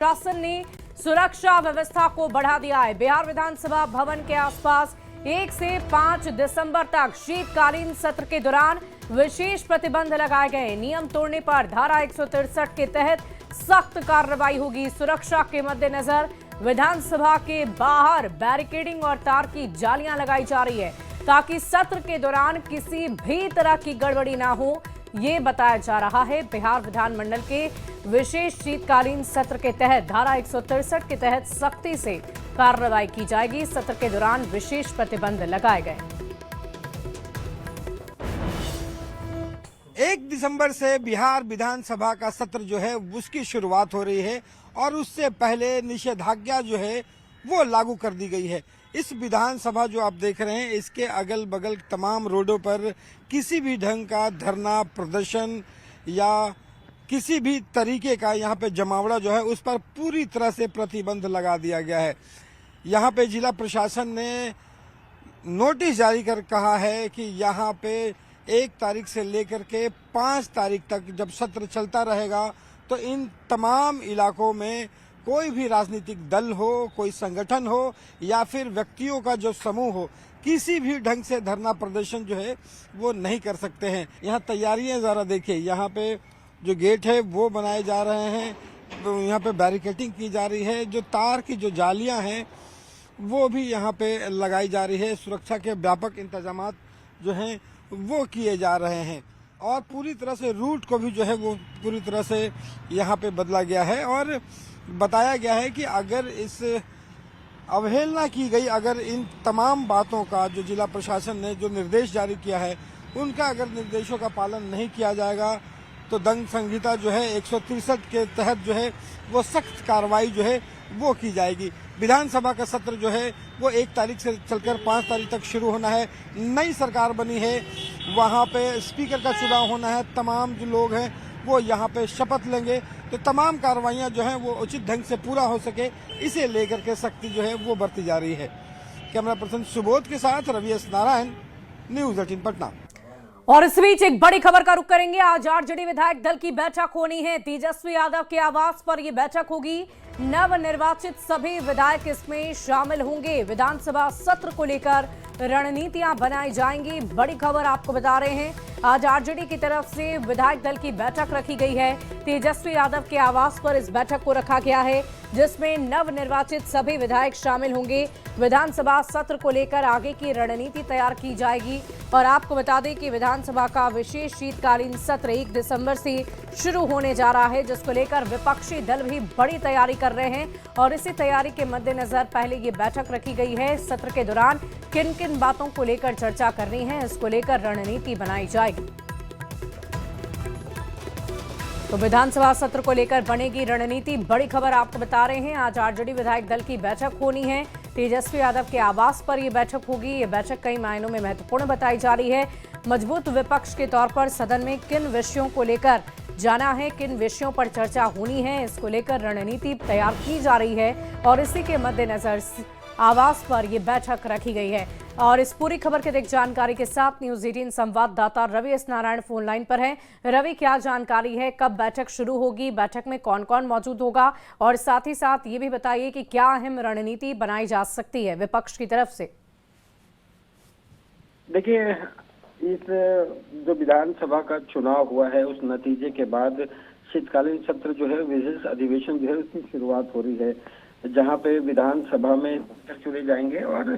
शासन ने सुरक्षा व्यवस्था को बढ़ा दिया है। बिहार विधानसभा भवन के आसपास 1 से 5 दिसंबर तक शीतकालीन सत्र के दौरान विशेष प्रतिबंध लगाए गए। नियम तोड़ने पर धारा 163 के तहत सख्त कार्रवाई होगी। सुरक्षा के मद्देनजर विधानसभा के बाहर बैरिकेडिंग और तार की जालियां लगाई जा रही है ताकि सत्र के दौरान किसी भी तरह की गड़बड़ी ना हो, ये बताया जा रहा है। बिहार विधानमंडल के विशेष शीतकालीन सत्र के तहत धारा 163 के तहत सख्ती से कार्रवाई की जाएगी। सत्र के दौरान विशेष प्रतिबंध लगाए गए। 1 दिसंबर से बिहार विधानसभा का सत्र जो है उसकी शुरुआत हो रही है और उससे पहले निषेधाज्ञा जो है वो लागू कर दी गई है। इस विधानसभा जो आप देख रहे हैं इसके अगल बगल तमाम रोडों पर किसी भी ढंग का धरना प्रदर्शन या किसी भी तरीके का यहाँ पे जमावड़ा जो है उस पर पूरी तरह से प्रतिबंध लगा दिया गया है। यहाँ पे जिला प्रशासन ने नोटिस जारी कर कहा है कि यहाँ पे 1 तारीख से लेकर के 5 तारीख तक जब सत्र चलता रहेगा तो इन तमाम इलाकों में कोई भी राजनीतिक दल हो, कोई संगठन हो या फिर व्यक्तियों का जो समूह हो, किसी भी ढंग से धरना प्रदर्शन जो है वो नहीं कर सकते हैं। यहाँ तैयारियां जरा देखिए, यहाँ पे जो गेट है वो बनाए जा रहे हैं, तो यहाँ पे बैरिकेडिंग की जा रही है। जो तार की जो जालियां हैं वो भी यहाँ पे लगाई जा रही है। सुरक्षा के व्यापक इंतजामात जो हैं वो किए जा रहे हैं और पूरी तरह से रूट को भी जो है वो पूरी तरह से यहाँ पे बदला गया है और बताया गया है कि अगर इस अवहेलना की गई, अगर इन तमाम बातों का जो जिला प्रशासन ने जो निर्देश जारी किया है उनका अगर निर्देशों का पालन नहीं किया जाएगा तो दंड संहिता जो है 163 के तहत जो है वो सख्त कार्रवाई जो है वो की जाएगी। विधानसभा का सत्र जो है वो 1 तारीख से चलकर 5 तारीख तक शुरू होना है। नई सरकार बनी है, वहाँ पे स्पीकर का चुनाव होना है, तमाम जो लोग हैं वो यहाँ पे शपथ लेंगे, तो तमाम कार्रवाइयाँ जो हैं वो उचित ढंग से पूरा हो सके इसे लेकर के सख्ती जो है वो बरती जा रही है। कैमरा पर्सन सुबोध के साथ रवि एस नारायण, न्यूज़ 18 पटना। और इस बीच एक बड़ी खबर का रुख करेंगे। आज आरजेडी विधायक दल की बैठक होनी है। तेजस्वी यादव के आवास पर यह बैठक होगी। नवनिर्वाचित सभी विधायक इसमें शामिल होंगे। विधानसभा सत्र को लेकर रणनीतियां बनाई जाएंगी। बड़ी खबर आपको बता रहे हैं, आज आरजेडी की तरफ से विधायक दल की बैठक रखी गई है। तेजस्वी यादव के आवास पर इस बैठक को रखा गया है जिसमें नवनिर्वाचित सभी विधायक शामिल होंगे। विधानसभा सत्र को लेकर आगे की रणनीति तैयार की जाएगी। और आपको बता दें कि विधानसभा का विशेष शीतकालीन सत्र 1 दिसंबर से शुरू होने जा रहा है, जिसको लेकर विपक्षी दल भी बड़ी तैयारी कर रहे हैं और इसी तैयारी के मद्देनजर पहले ये बैठक रखी गई है। सत्र के दौरान किन किन बातों को लेकर चर्चा करनी है, इसको लेकर रणनीति बनाई जाएगी। तो विधानसभा सत्र को लेकर बनेगी रणनीति। बड़ी खबर आपको बता रहे हैं, आज आरजेडी विधायक दल की बैठक होनी है। तेजस्वी यादव के आवास पर यह बैठक होगी। ये बैठक कई मायनों में महत्वपूर्ण बताई जा रही है। मजबूत विपक्ष के तौर पर सदन में किन विषयों को लेकर जाना है, किन विषयों पर चर्चा होनी है, इसको लेकर रणनीति तैयार की जा रही है और इसी के मद्देनजर आवास पर यह बैठक रखी गई है। और इस पूरी खबर के जानकारी के साथ न्यूज़ 18 संवाददाता Ravi S Narayan phone line पर हैं। रवि, क्या जानकारी है, कब बैठक शुरू होगी, बैठक में कौन कौन मौजूद होगा और साथ ही साथ ये भी बताइए कि क्या अहम रणनीति बनाई जा सकती है विपक्ष की तरफ से? देखिए, इस जो विधानसभा का चुनाव हुआ है उस नतीजे के बाद शीतकालीन सत्र जो है विशेष अधिवेशन जो है उसकी शुरुआत हो रही है, जहां पे विधानसभा में चुने जाएंगे और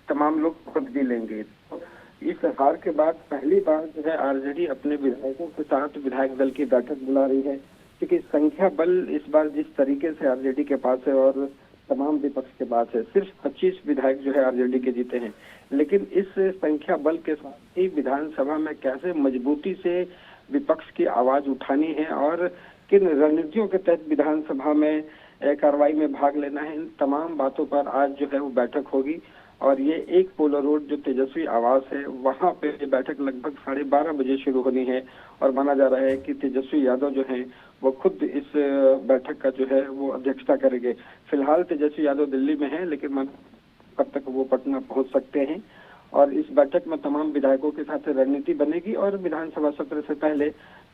तमाम लोग शपथ भी लेंगे। तो इस हार के बाद पहली बार जो है आरजेडी अपने विधायकों के साथ विधायक दल की बैठक बुला रही है, क्योंकि संख्या बल इस बार जिस तरीके से आरजेडी के पास है और तमाम विपक्ष के पास है, सिर्फ 25 विधायक जो है आरजेडी के जीते हैं, लेकिन इस संख्या बल के साथ ही विधानसभा में कैसे मजबूती से विपक्ष की आवाज उठानी है और किन रणनीतियों के तहत विधानसभा में कार्रवाई में भाग लेना है, इन तमाम बातों पर आज जो है वो बैठक होगी। और ये 1 पोलो रोड जो तेजस्वी आवास है वहां पे ये बैठक लगभग 12:30 बजे शुरू होनी है और माना जा रहा है कि तेजस्वी यादव जो हैं वो खुद इस बैठक का जो है वो अध्यक्षता करेंगे। फिलहाल तेजस्वी यादव दिल्ली में है, लेकिन कब तक वो पटना पहुंच सकते हैं। और इस बैठक में तमाम विधायकों के साथ रणनीति बनेगी और विधानसभा सत्र से पहले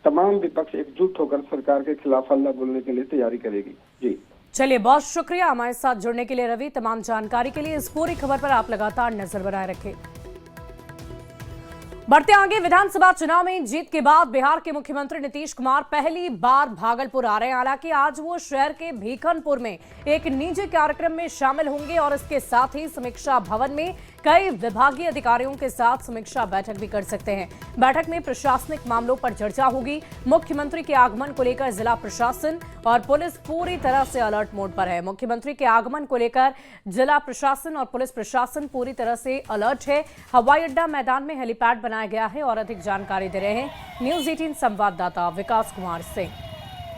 तमाम विपक्ष एकजुट होकर सरकार के खिलाफ हल्ला बोलने के लिए तैयारी करेगी। जी। चलिए, बहुत शुक्रिया हमारे साथ जुड़ने के लिए रवि। तमाम जानकारी के लिए इस पूरी खबर पर आप लगातार नजर बनाए रखें। बढ़ते आगे, विधानसभा चुनाव में जीत के बाद बिहार के मुख्यमंत्री नीतीश कुमार पहली बार भागलपुर आ रहे हैं। हालांकि आज वो शहर के भीखनपुर में एक निजी कार्यक्रम में शामिल होंगे और इसके साथ ही समीक्षा भवन में कई विभागीय अधिकारियों के साथ समीक्षा बैठक भी कर सकते हैं। बैठक में प्रशासनिक मामलों पर चर्चा होगी। मुख्यमंत्री के आगमन को लेकर जिला प्रशासन और पुलिस पूरी तरह से अलर्ट मोड पर है। मुख्यमंत्री के आगमन को लेकर जिला प्रशासन और पुलिस प्रशासन पूरी तरह से अलर्ट है। हवाई अड्डा मैदान में हेलीपैड बनाया गया है और अधिक जानकारी दे रहे हैं न्यूज 18 संवाददाता विकास कुमार सिंह।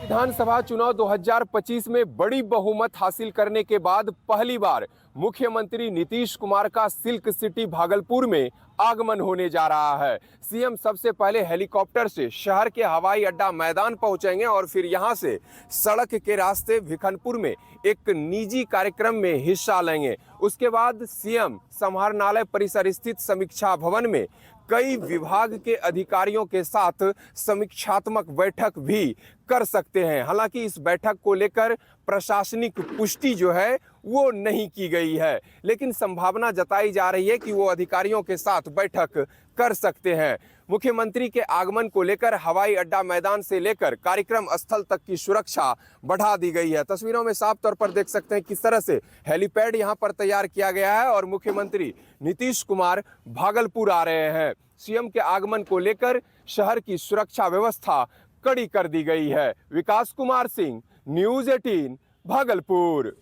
विधानसभा चुनाव 2025 में बड़ी बहुमत हासिल करने के बाद पहली बार मुख्यमंत्री नीतीश कुमार का सिल्क सिटी भागलपुर में आगमन होने जा रहा है। सीएम सबसे पहले हेलीकॉप्टर से शहर के हवाई अड्डा मैदान पहुंचेंगे और फिर यहां से सड़क के रास्ते भिखनपुर में एक निजी कार्यक्रम में हिस्सा लेंगे। उसके बाद सीएम समाहरणालय परिसर स्थित समीक्षा भवन में कई विभाग के अधिकारियों के साथ समीक्षात्मक बैठक भी कर सकते हैं। हालांकि इस बैठक को लेकर प्रशासनिक पुष्टि जो है वो नहीं की गई है, लेकिन संभावना जताई जा रही है कि वो अधिकारियों के साथ बैठक कर सकते हैं। मुख्यमंत्री के आगमन को लेकर हवाई अड्डा मैदान से लेकर कार्यक्रम स्थल तक की सुरक्षा बढ़ा दी गई है। तस्वीरों में साफ तौर पर देख सकते हैं किस तरह से हेलीपैड यहां पर तैयार किया गया है और मुख्यमंत्री नीतीश कुमार भागलपुर आ रहे हैं। सीएम के आगमन को लेकर शहर की सुरक्षा व्यवस्था कड़ी कर दी गई है। विकास कुमार सिंह, न्यूज 18 भागलपुर।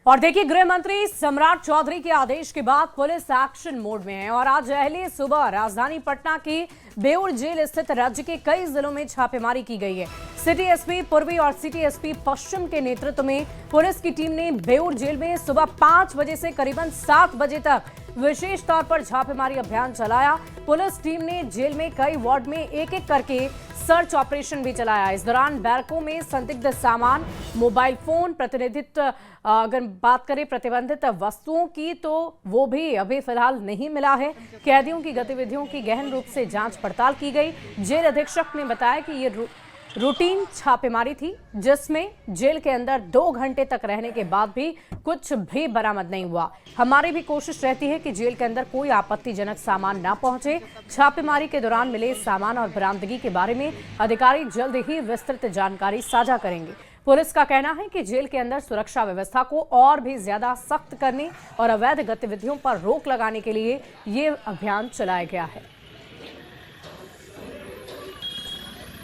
और देखिए, गृह मंत्री सम्राट चौधरी के आदेश के बाद पुलिस एक्शन मोड में है और आज अहले सुबह राजधानी पटना की बेउर जेल स्थित राज्य के कई जिलों में छापेमारी की गई है। सिटी एसपी पूर्वी और सिटी एसपी पश्चिम के नेतृत्व में पुलिस की टीम ने बेउर जेल में सुबह 5 बजे से करीबन 7 बजे तक विशेष तौर पर छापेमारी अभियान चलाया। पुलिस टीम ने जेल में कई वार्ड में एक एक करके सर्च ऑपरेशन भी चलाया। इस दौरान बैरकों में संदिग्ध सामान, मोबाइल फोन, अगर बात करें प्रतिबंधित वस्तुओं की तो वो भी अभी फिलहाल नहीं मिला है। कैदियों की गतिविधियों की गहन रूप से जांच पड़ताल की गई। जेल अधीक्षक ने बताया कि ये रूटीन छापेमारी थी जिसमें जेल के अंदर 2 घंटे तक रहने के बाद भी कुछ भी बरामद नहीं हुआ। हमारी भी कोशिश रहती है कि जेल के अंदर कोई आपत्तिजनक सामान ना पहुंचे। छापेमारी के दौरान मिले सामान और बरामदगी के बारे में अधिकारी जल्द ही विस्तृत जानकारी साझा करेंगे। पुलिस का कहना है कि जेल के अंदर सुरक्षा व्यवस्था को और भी ज्यादा सख्त करने और अवैध गतिविधियों पर रोक लगाने के लिए ये अभियान चलाया गया है।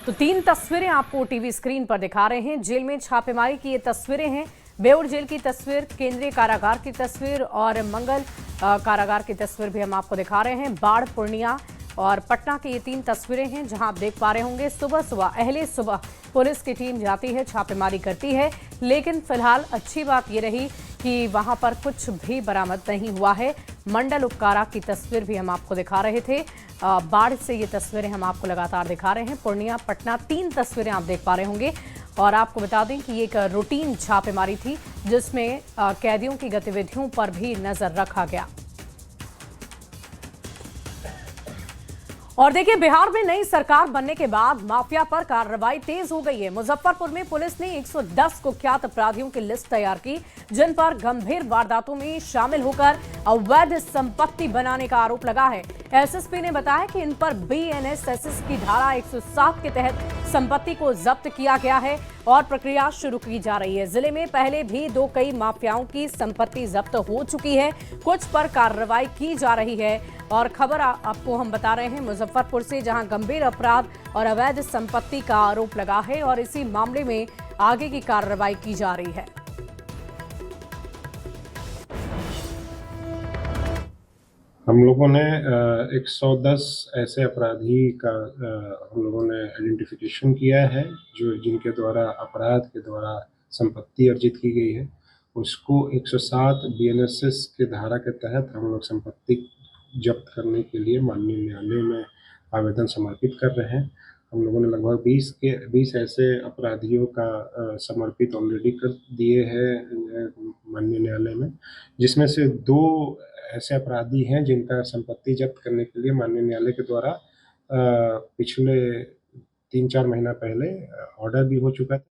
तो 3 तस्वीरें आपको टीवी स्क्रीन पर दिखा रहे हैं। जेल में छापेमारी की ये तस्वीरें हैं। बेउर जेल की तस्वीर, केंद्रीय कारागार की तस्वीर और मंगल कारागार की तस्वीर भी हम आपको दिखा रहे हैं। बाढ़, पूर्णिया और पटना की ये 3 तस्वीरें हैं जहां आप देख पा रहे होंगे सुबह सुबह अहले सुबह पुलिस की टीम जाती है, छापेमारी करती है। लेकिन फिलहाल अच्छी बात ये रही कि वहां पर कुछ भी बरामद नहीं हुआ है। मंडल उपकारा की तस्वीर भी हम आपको दिखा रहे थे। बाढ़ से ये तस्वीरें हम आपको लगातार दिखा रहे हैं। पूर्णिया, पटना 3 तस्वीरें आप देख पा रहे होंगे। और आपको बता दें कि ये एक रूटीन छापेमारी थी जिसमें कैदियों की गतिविधियों पर भी नजर रखा गया। और देखिए, बिहार में नई सरकार बनने के बाद माफिया पर कार्रवाई तेज हो गई है। मुजफ्फरपुर में पुलिस ने 110 कुख्यात अपराधियों की लिस्ट तैयार की जिन पर गंभीर वारदातों में शामिल होकर अवैध संपत्ति बनाने का आरोप लगा है। एसएसपी ने बताया कि इन पर बीएनएसएस की धारा 107 के तहत संपत्ति को जब्त किया गया है और प्रक्रिया शुरू की जा रही है। जिले में पहले भी कई माफियाओं की संपत्ति जब्त हो चुकी है, कुछ पर कार्रवाई की जा रही है। और खबर आपको हम बता रहे हैं मुजफ्फरपुर से, जहां गंभीर अपराध और अवैध संपत्ति का आरोप लगा है और इसी मामले में आगे की कार्रवाई की जा रही है। हम लोगों ने 110 ऐसे अपराधी का हम लोगों ने आइडेंटिफिकेशन किया है जो जिनके द्वारा अपराध के द्वारा संपत्ति अर्जित की गई है। उसको 107 बीएनएसएस के धारा के तहत हम लोग संपत्ति जब्त करने के लिए माननीय न्यायालय में आवेदन समर्पित कर रहे हैं। हम लोगों ने लगभग 20 ऐसे अपराधियों का समर्पित ऑलरेडी कर दिए हैं माननीय न्यायालय में, जिसमें से 2 ऐसे अपराधी हैं जिनका संपत्ति जब्त करने के लिए माननीय न्यायालय के द्वारा पिछले 3-4 महीना पहले ऑर्डर भी हो चुका था।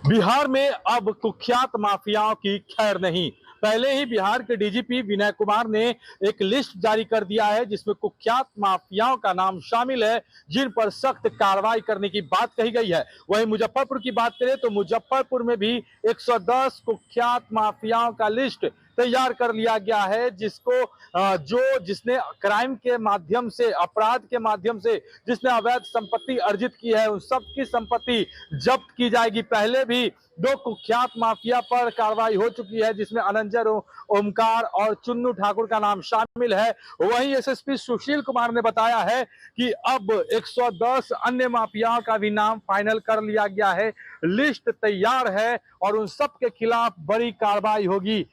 बिहार में अब कुख्यात माफियाओं की खैर नहीं। पहले ही बिहार के डीजीपी विनय कुमार ने एक लिस्ट जारी कर दिया है जिसमें कुख्यात माफियाओं का नाम शामिल है, जिन पर सख्त कार्रवाई करने की बात कही गई है। वहीं मुजफ्फरपुर की बात करें तो मुजफ्फरपुर में भी 110 कुख्यात माफियाओं का लिस्ट तैयार कर लिया गया है, जिसने क्राइम के माध्यम से, अपराध के माध्यम से जिसने अवैध संपत्ति अर्जित की है, उन सब की संपत्ति जब्त की जाएगी। पहले भी 2 कुख्यात माफिया पर कार्रवाई हो चुकी है, जिसमें अनंजर ओमकार और चुन्नू ठाकुर का नाम शामिल है। वहीं एसएसपी सुशील कुमार ने बताया है कि अब 110 अन्य माफियाओं का भी नाम फाइनल कर लिया गया है, लिस्ट तैयार है और उन सब के खिलाफ बड़ी कार्रवाई होगी।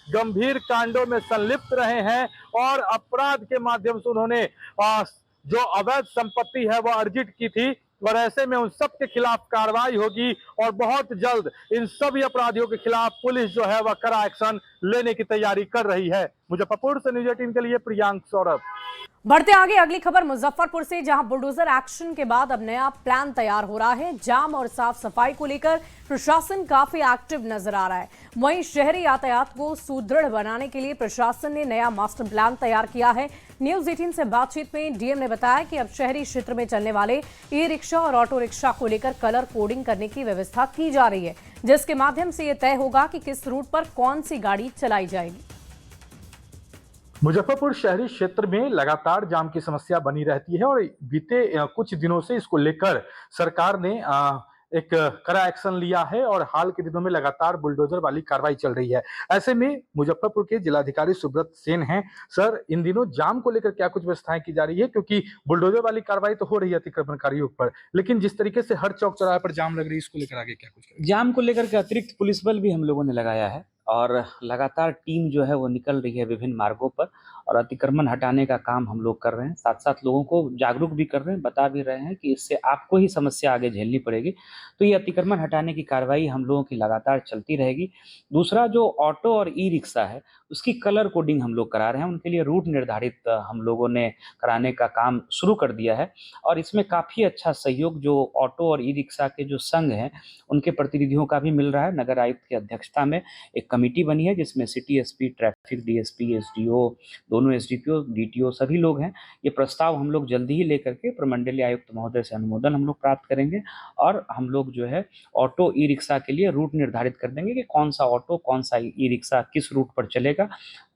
गंभीर कांडों में संलिप्त रहे हैं और अपराध के माध्यम से उन्होंने जो अवैध संपत्ति है वह अर्जित की थी, और ऐसे में उन सब के खिलाफ कार्रवाई होगी और बहुत जल्द इन सभी अपराधियों के खिलाफ पुलिस जो है वह कड़ा एक्शन लेने की तैयारी कर रही है। मुजफ्फरपुर से न्यूज 18 के लिए प्रियांक सौरभ। बढ़ते आगे अगली खबर मुजफ्फरपुर से, जहां बुलडोजर एक्शन के बाद अब नया प्लान तैयार हो रहा है। जाम और साफ सफाई को लेकर प्रशासन काफी एक्टिव नजर आ रहा है। वहीं शहरी यातायात को सुदृढ़ बनाने के लिए प्रशासन ने नया मास्टर प्लान तैयार किया है। न्यूज 18 से बातचीत में डीएम ने बताया कि अब शहरी क्षेत्र में चलने वाले ई रिक्शा और ऑटो रिक्शा को लेकर कलर कोडिंग करने की व्यवस्था की जा रही है, जिसके माध्यम से यह तय होगा कि किस रूट पर कौन सी गाड़ी चलाई जाएगी। मुजफ्फरपुर शहरी क्षेत्र में लगातार जाम की समस्या बनी रहती है और बीते कुछ दिनों से इसको लेकर सरकार ने एक कड़ा एक्शन लिया है और हाल के दिनों में लगातार बुलडोजर वाली कार्रवाई चल रही है। ऐसे में मुजफ्फरपुर के जिलाधिकारी सुब्रत सेन हैं। सर, इन दिनों जाम को लेकर क्या कुछ व्यवस्थाएं की जा रही है? क्योंकि बुलडोजर वाली कार्रवाई तो हो रही है अतिक्रमणकारियों पर, लेकिन जिस तरीके से हर चौक चौराहे पर जाम लग रही है, इसको लेकर आगे क्या कुछ करें? जाम को लेकर के अतिरिक्त पुलिस बल भी हम लोगों ने लगाया है और लगातार टीम जो है वो निकल रही है विभिन्न मार्गों पर और अतिक्रमण हटाने का काम हम लोग कर रहे हैं। साथ साथ लोगों को जागरूक भी कर रहे हैं, बता भी रहे हैं कि इससे आपको ही समस्या आगे झेलनी पड़ेगी। तो ये अतिक्रमण हटाने की कार्रवाई हम लोगों की लगातार चलती रहेगी। दूसरा, जो ऑटो और ई रिक्शा है उसकी कलर कोडिंग हम लोग करा रहे हैं, उनके लिए रूट निर्धारित हम लोगों ने कराने का काम शुरू कर दिया है और इसमें काफ़ी अच्छा सहयोग जो ऑटो और ई रिक्शा के जो संघ हैं उनके प्रतिनिधियों का भी मिल रहा है। नगर आयुक्त की अध्यक्षता में एक कमेटी बनी है जिसमें city SP, traffic DSP, SDO, दोनों एसडीपीओ, डीटीओ सभी लोग हैं। ये प्रस्ताव हम लोग जल्दी ही लेकर के प्रमंडलीय आयुक्त महोदय से अनुमोदन हम लोग प्राप्त करेंगे और हम लोग जो है ऑटो ई रिक्शा के लिए रूट निर्धारित कर देंगे कि कौन सा ऑटो, कौन सा ई रिक्शा किस रूट पर चलेगा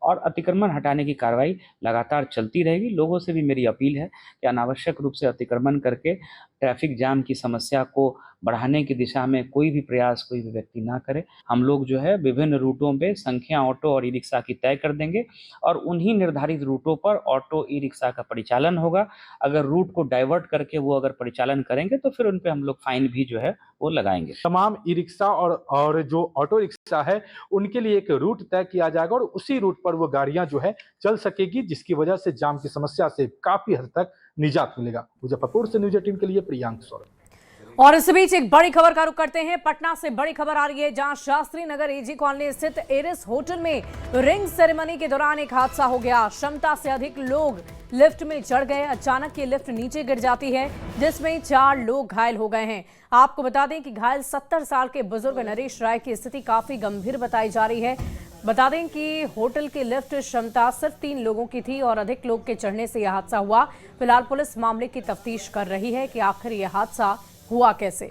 और अतिक्रमण हटाने की कार्रवाई लगातार चलती रहेगी। लोगों से भी मेरी अपील है कि अनावश्यक रूप से अतिक्रमण करके ट्रैफिक जाम की समस्या को बढ़ाने की दिशा में कोई भी प्रयास कोई भी व्यक्ति ना करे। हम लोग जो है विभिन्न रूटों पे संख्या ऑटो और ई रिक्शा की तय कर देंगे और उन्हीं निर्धारित रूटों पर ऑटो ई रिक्शा का परिचालन होगा। अगर रूट को डाइवर्ट करके वो अगर परिचालन करेंगे तो फिर उन पे हम लोग फाइन भी जो है वो लगाएंगे। तमाम ई रिक्शा और जो ऑटो रिक्शा है उनके लिए एक रूट तय किया जाएगा और उसी रूट पर वो गाड़ियां जो है चल सकेगी, जिसकी वजह से जाम की समस्या से काफी हद तक निजात मिलेगा। मुजफ्फरपुर से न्यूज 18 के लिए प्रियांक सौरभ। और इस बीच एक बड़ी खबर का रुख करते हैं। पटना से बड़ी खबर आ रही है, जहां शास्त्री नगर एजी कॉलोनी स्थित एरिस होटल में रिंग सेरेमनी के दौरान एक हादसा हो गया। क्षमता से अधिक लोग लिफ्ट में चढ़ गए। अचानक ये लिफ्ट नीचे गिर जाती है, जिसमें 4 लोग घायल हो गए हैं। आपको बता दें कि घायल 70 साल के बुजुर्ग नरेश राय की स्थिति काफी गंभीर बताई जा रही है। बता दें कि होटल की लिफ्ट क्षमता सिर्फ 3 लोगों की थी और अधिक लोग के चढ़ने से यह हादसा हुआ। फिलहाल पुलिस मामले की तफ्तीश कर रही है कि आखिर यह हादसा हुआ कैसे।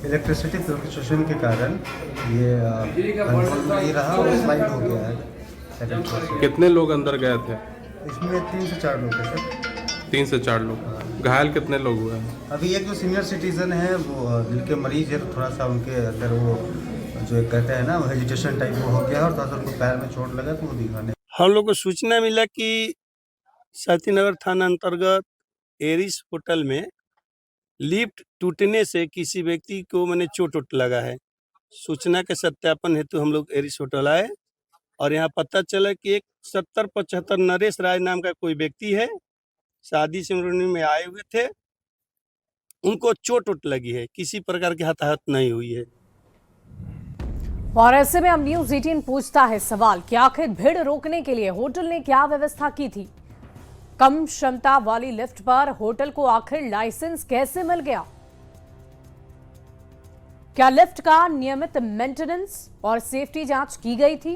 इलेक्ट्रिसिटी फ्लक्चुएशन के कारण ये कंट्रोल नहीं रहा और स्लाइड हो गया है सेकंड फ्लोर से। कितने लोग अंदर गए थे? इसमें 3 से 4 लोग थे सर। 3 से 4 लोग। घायल कितने लोग हुए हैं? अभी एक जो सीनियर सिटीजन है वो दिल के मरीज है, थोड़ा सा उनके अंदर वो जो कहते हैं ना हेजिटेशन टाइप वो हो गया और थोड़ा सा उनको पैर में चोट लगा तो वो दिखाने। हम लोग को सूचना मिला कि शास्त्रीनगर थाना अंतर्गत एरिस होटल में लिफ्ट टूटने से किसी व्यक्ति को मैंने चोट लगा है। सूचना के सत्यापन हेतु हम लोग एरिस होटल आए और यहाँ पता चला कि एक 70-75 नरेश राय नाम का कोई व्यक्ति है, शादी समारोह में आए हुए थे, उनको चोट लगी है, किसी प्रकार की हताहत नहीं हुई है। और ऐसे में अब न्यूज 18 पूछता है सवाल कि आखिर भीड़ रोकने के लिए होटल ने क्या व्यवस्था की थी। कम क्षमता वाली लिफ्ट पर होटल को आखिर लाइसेंस कैसे मिल गया? क्या लिफ्ट का नियमित मेंटेनेंस और सेफ्टी जांच की गई थी?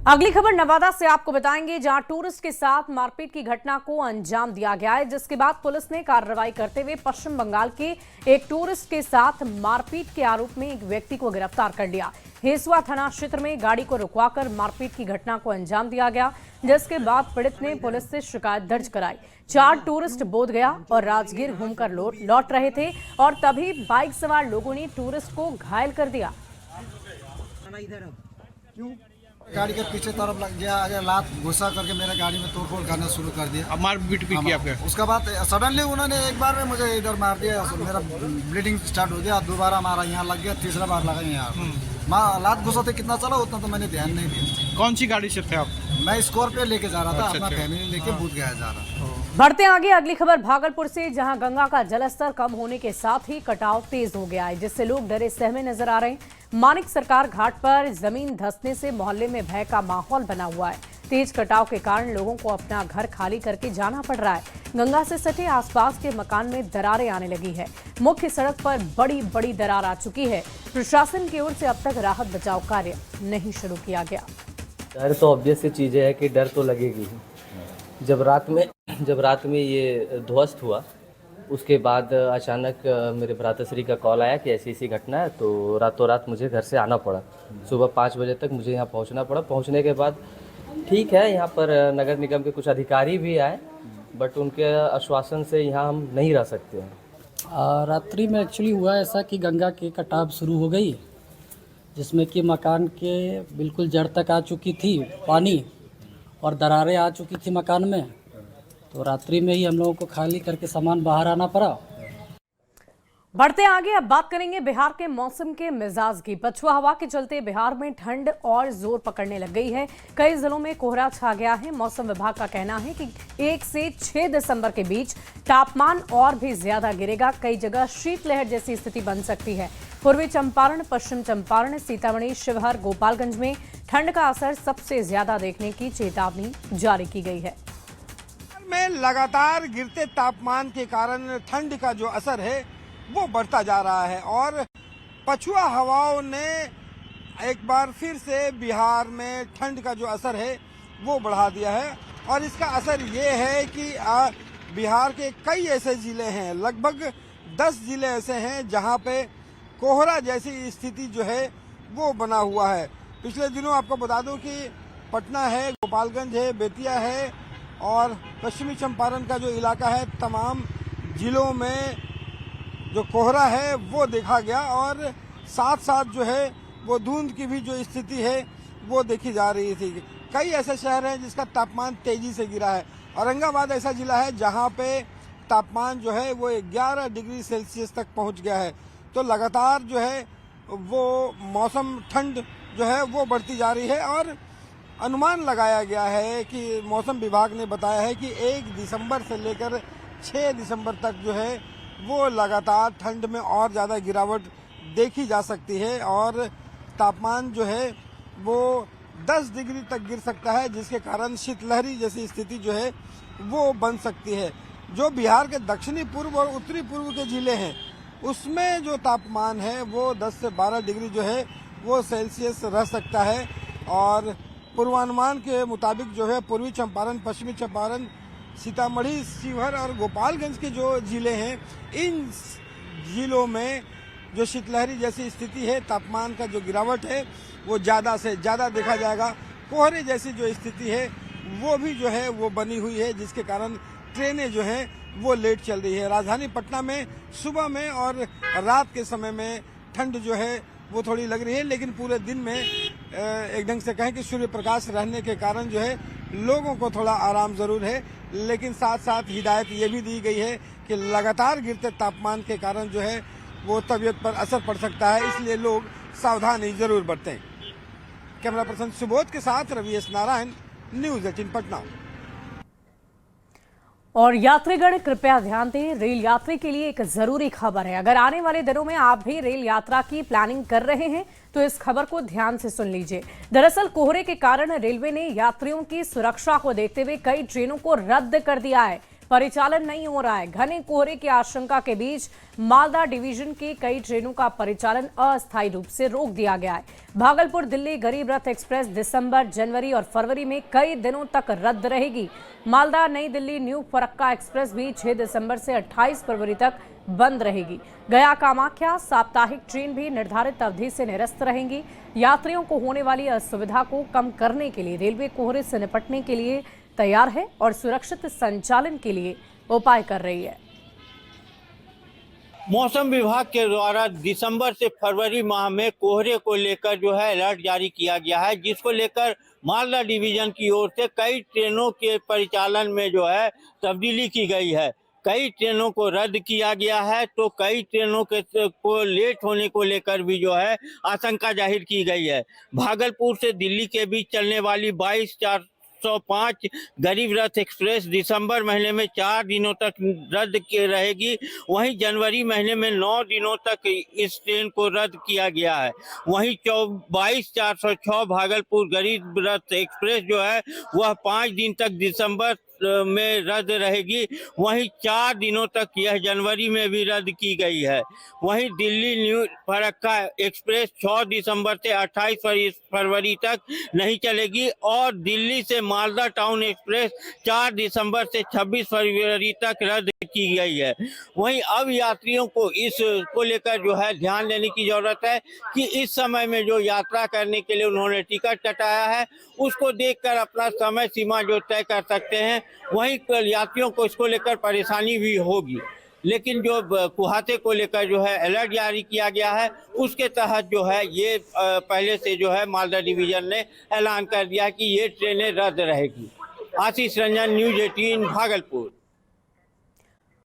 अगली खबर नवादा से आपको बताएंगे, जहां टूरिस्ट के साथ मारपीट की घटना को अंजाम दिया गया है, जिसके बाद पुलिस ने कार्रवाई करते हुए पश्चिम बंगाल के एक टूरिस्ट के साथ मारपीट के आरोप में एक व्यक्ति को गिरफ्तार कर लिया। हेसुआ थाना क्षेत्र में गाड़ी को रुकवाकर मारपीट की घटना को अंजाम दिया गया, जिसके बाद पीड़ित ने पुलिस से शिकायत दर्ज कराई। 4 टूरिस्ट बोधगया और राजगीर घूमकर लौट रहे थे और तभी बाइक सवार लोगों ने टूरिस्ट को घायल कर दिया। गाड़ी के पीछे तरफ लग गया, अगर लात घुसा करके मेरे गाड़ी में तोड़फोड़ करना शुरू कर दिया। अब मारपीट भी किया आपके? उसके बाद सडनली उन्होंने एक बार में मुझे इधर मार दिया, मेरा ब्लीडिंग स्टार्ट हो गया। दोबारा मारा यहाँ लग गया, तीसरा बार लगा यहाँ। लात घुसा थे, कितना चला उतना तो मैंने ध्यान नहीं दिया। कौन सी गाड़ी से थे आप? मैं स्कॉर्पियो लेके जा रहा था, अपना फैमिली लेके बोधगया जा रहा था। बढ़ते आगे, अगली खबर भागलपुर से, जहां गंगा का जलस्तर कम होने के साथ ही कटाव तेज हो गया है, जिससे लोग डरे सहमे नजर आ रहे हैं। मानिक सरकार घाट पर जमीन धंसने से मोहल्ले में भय का माहौल बना हुआ है। तेज कटाव के कारण लोगों को अपना घर खाली करके जाना पड़ रहा है। गंगा से सटे आसपास के मकान में दरारें आने लगी है। मुख्य सड़क पर बड़ी बड़ी दरार आ चुकी है। प्रशासन की ओर से अब तक राहत बचाव कार्य नहीं शुरू किया गया। डर तो ऑब्वियस सी चीज़ है कि डर तो लगेगी ही। जब रात में ये ध्वस्त हुआ, उसके बाद अचानक मेरे भ्राताश्री का कॉल आया कि ऐसी घटना है, तो रातों रात मुझे घर से आना पड़ा। सुबह 5 बजे तक मुझे यहाँ पहुँचना पड़ा। पहुँचने के बाद ठीक है, यहाँ पर नगर निगम के कुछ अधिकारी भी आए, बट उनके आश्वासन से यहाँ हम नहीं रह सकते हैं। रात्रि में एक्चुअली हुआ ऐसा कि गंगा की कटाव शुरू हो गई, जिसमें कि मकान के बिल्कुल जड़ तक आ चुकी थी पानी और दरारें आ चुकी थी मकान में। तो रात्रि में ही हम लोगों को खाली करके सामान बाहर आना पड़ा। बढ़ते आगे, अब बात करेंगे बिहार के मौसम के मिजाज की। पछुआ हवा के चलते बिहार में ठंड और जोर पकड़ने लग गई है। कई जिलों में कोहरा छा गया है। मौसम विभाग का कहना है कि 1 से 6 दिसंबर के बीच तापमान और भी ज्यादा गिरेगा। कई जगह शीतलहर जैसी स्थिति बन सकती है। पूर्वी चंपारण, पश्चिम चंपारण, सीतामढ़ी, शिवहर, गोपालगंज में ठंड का असर सबसे ज्यादा देखने की चेतावनी जारी की गई है। में लगातार गिरते तापमान के कारण ठंड का जो असर है वो बढ़ता जा रहा है और पछुआ हवाओं ने एक बार फिर से बिहार में ठंड का जो असर है वो बढ़ा दिया है। और इसका असर ये है कि बिहार के कई ऐसे जिले हैं, लगभग 10 जिले ऐसे हैं जहां पे कोहरा जैसी स्थिति जो है वो बना हुआ है। पिछले दिनों आपको बता दूं कि पटना है, गोपालगंज है, बेतिया है और पश्चिमी चंपारण का जो इलाका है, तमाम जिलों में जो कोहरा है वो देखा गया और साथ साथ जो है वो धुंध की भी जो स्थिति है वो देखी जा रही थी। कई ऐसे शहर हैं जिसका तापमान तेजी से गिरा है। औरंगाबाद ऐसा जिला है जहां पे तापमान जो है वो 11 डिग्री सेल्सियस तक पहुंच गया है। तो लगातार जो है वो मौसम ठंड जो है वो बढ़ती जा रही है और अनुमान लगाया गया है कि मौसम विभाग ने बताया है कि 1 दिसंबर से लेकर 6 दिसंबर तक जो है वो लगातार ठंड में और ज़्यादा गिरावट देखी जा सकती है और तापमान जो है वो 10 डिग्री तक गिर सकता है, जिसके कारण शीतलहरी जैसी स्थिति जो है वो बन सकती है। जो बिहार के दक्षिणी पूर्व और उत्तरी पूर्व के जिले हैं उसमें जो तापमान है वो 10 से 12 डिग्री जो है वो सेल्सियस रह सकता है। और पूर्वानुमान के मुताबिक जो है पूर्वी चंपारण, पश्चिमी चंपारण, सीतामढ़ी, शिवहर और गोपालगंज के जो जिले हैं, इन जिलों में जो शीतलहरी जैसी स्थिति है, तापमान का जो गिरावट है वो ज़्यादा से ज़्यादा देखा जाएगा। कोहरे जैसी जो स्थिति है वो भी जो है वो बनी हुई है, जिसके कारण ट्रेनें जो हैं वो लेट चल रही है। राजधानी पटना में सुबह में और रात के समय में ठंड जो है वो थोड़ी लग रही है, लेकिन पूरे दिन में एक ढंग से कहें कि सूर्य प्रकाश रहने के कारण जो है लोगों को थोड़ा आराम जरूर है। लेकिन साथ साथ हिदायत ये भी दी गई है कि लगातार गिरते तापमान के कारण जो है वो तबीयत पर असर पड़ सकता है, इसलिए लोग सावधानी जरूर बरतें। कैमरा पर्सन सुबोध के साथ रवि एस नारायण, न्यूज़ 18 पटना। और यात्रीगण कृपया ध्यान दें, रेल यात्री के लिए एक जरूरी खबर है। अगर आने वाले दिनों में आप भी रेल यात्रा की प्लानिंग कर रहे हैं तो इस खबर को ध्यान से सुन लीजिए। दरअसल कोहरे के कारण रेलवे ने यात्रियों की सुरक्षा को देखते हुए कई ट्रेनों को रद्द कर दिया है, परिचालन नहीं हो रहा है। घने कोहरे की आशंका के बीच मालदा डिवीजन की कई ट्रेनों का परिचालन अस्थायी रूप से रोक दिया गया है। भागलपुर दिल्ली गरीब रथ एक्सप्रेस दिसंबर, जनवरी और फरवरी में कई दिनों तक रद्द रहेगी। मालदा नई दिल्ली न्यू फरक्का एक्सप्रेस भी 6 दिसंबर से 28 फरवरी तक बंद रहेगी। गया कामाख्या साप्ताहिक ट्रेन भी निर्धारित अवधि से निरस्त रहेंगी। यात्रियों को होने वाली असुविधा को कम करने के लिए रेलवे कोहरे से निपटने के लिए तैयार है और सुरक्षित संचालन के लिए उपाय कर रही है। मौसम विभाग के द्वारा दिसंबर से फरवरी माह में कोहरे को लेकर जो है अलर्ट जारी किया गया है, जिसको लेकर मालदा डिवीजन की ओर से कई ट्रेनों के परिचालन में जो है तब्दीली की गई है। कई ट्रेनों को रद्द किया गया है तो कई ट्रेनों के को लेट होने को लेकर भी जो है आशंका जाहिर की गई है। भागलपुर से दिल्ली के बीच चलने वाली 22-405 गरीब रथ एक्सप्रेस दिसंबर महीने में 4 दिनों तक रद्द की रहेगी। वहीं जनवरी महीने में 9 दिनों तक इस ट्रेन को रद्द किया गया है। वहीं 22-406 भागलपुर गरीब रथ एक्सप्रेस जो है वह 5 दिन तक दिसंबर में रद्द रहेगी। वहीं 4 दिनों तक यह जनवरी में भी रद्द की गई है। वहीं दिल्ली न्यू फरक्का एक्सप्रेस 6 दिसंबर से 28 फरवरी तक नहीं चलेगी और दिल्ली से मालदा टाउन एक्सप्रेस 4 दिसंबर से 26 फरवरी तक रद्द की गई है। वहीं अब यात्रियों को इसको लेकर जो है ध्यान देने की जरूरत है कि इस समय में जो यात्रा करने के लिए उन्होंने टिकट कटाया है उसको देखकर अपना समय सीमा जो तय कर सकते हैं। वहीं यात्रियों को इसको लेकर परेशानी भी होगी, लेकिन जो कुहासे को लेकर जो है अलर्ट जारी किया गया है उसके तहत जो है ये पहले से जो है मालदा डिवीजन ने ऐलान कर दिया कि ये ट्रेनें रद्द रहेगी। आशीष रंजन, न्यूज़ 18 भागलपुर।